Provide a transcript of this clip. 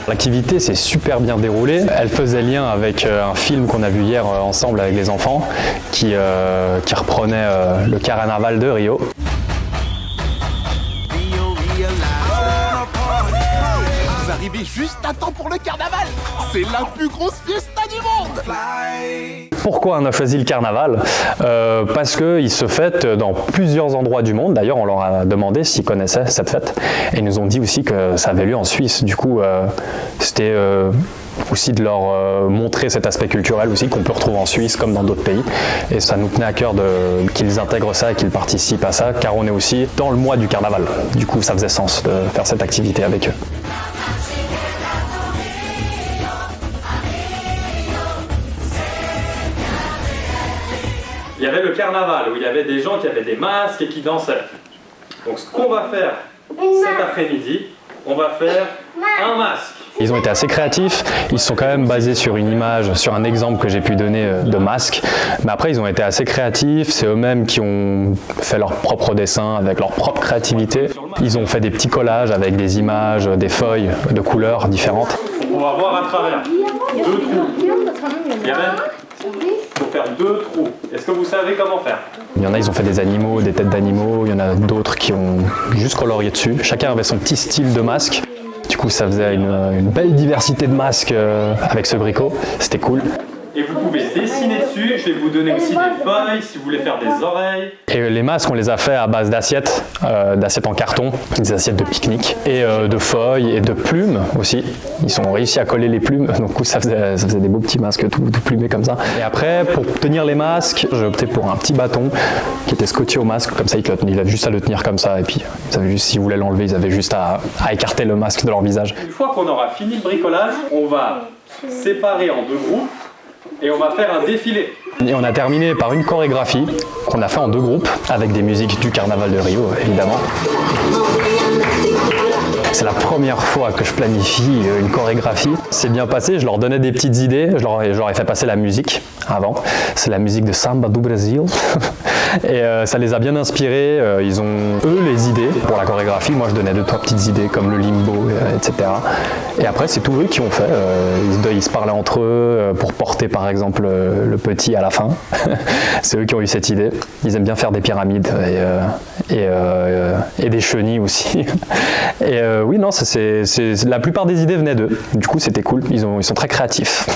L'activité s'est super bien déroulée. Elle faisait lien avec un film qu'on a vu hier ensemble avec les enfants qui reprenait le carnaval de Rio. Vous arrivez juste à temps pour le carnaval. C'est la plus grosse fiesta du monde. Pourquoi on a choisi le carnaval? Parce qu'il se fête dans plusieurs endroits du monde. D'ailleurs, on leur a demandé s'ils connaissaient cette fête. Et ils nous ont dit aussi que ça avait lieu en Suisse. Du coup, c'était aussi de leur montrer cet aspect culturel aussi qu'on peut retrouver en Suisse comme dans d'autres pays. Et ça nous tenait à cœur qu'ils intègrent ça et qu'ils participent à ça, car on est aussi dans le mois du carnaval. Du coup, ça faisait sens de faire cette activité avec eux. Il y avait le carnaval où il y avait des gens qui avaient des masques et qui dansaient. Donc ce qu'on va faire cet après-midi, on va faire un masque. Ils ont été assez créatifs, ils se sont quand même basés sur une image, sur un exemple que j'ai pu donner de masque. Mais après ils ont été assez créatifs, c'est eux-mêmes qui ont fait leur propre dessin avec leur propre créativité. Ils ont fait des petits collages avec des images, des feuilles de couleurs différentes. On va voir à travers 2 trous. Pour faire 2 trous. Est-ce que vous savez comment faire? Il y en a, ils ont fait des animaux, des têtes d'animaux. Il y en a d'autres qui ont juste colorié dessus. Chacun avait son petit style de masque. Du coup, ça faisait une belle diversité de masques avec ce bricot. C'était cool. Et vous pouvez dessiner dessus. Je vais vous donner aussi des feuilles si vous voulez faire des oreilles. Et les masques, on les a fait à base d'assiettes en carton, des assiettes de pique-nique, et de feuilles et de plumes aussi. Ils ont réussi à coller les plumes, donc ça faisait des beaux petits masques tout plumés comme ça. Et après, pour tenir les masques, j'ai opté pour un petit bâton qui était scotché au masque, comme ça ils avaient juste à le tenir comme ça, et puis s'ils voulaient l'enlever, ils avaient juste à écarter le masque de leur visage. Une fois qu'on aura fini le bricolage, on va séparer en 2 groupes. Et on va faire un défilé. Et on a terminé par une chorégraphie qu'on a fait en 2 groupes avec des musiques du carnaval de Rio, évidemment. C'est la première fois que je planifie une chorégraphie. C'est bien passé, je leur donnais des petites idées, je leur ai fait passer la musique avant. C'est la musique de Samba do Brasil. Et ça les a bien inspirés, ils ont eux les idées pour la chorégraphie. Moi je donnais 2-3 petites idées comme le limbo, etc. Et après c'est tout eux qui ont fait, ils se parlaient entre eux pour porter par exemple le petit à la fin. C'est eux qui ont eu cette idée. Ils aiment bien faire des pyramides et des chenilles aussi. Et oui, non, la plupart des idées venaient d'eux. Du coup, c'était cool. Ils sont très créatifs.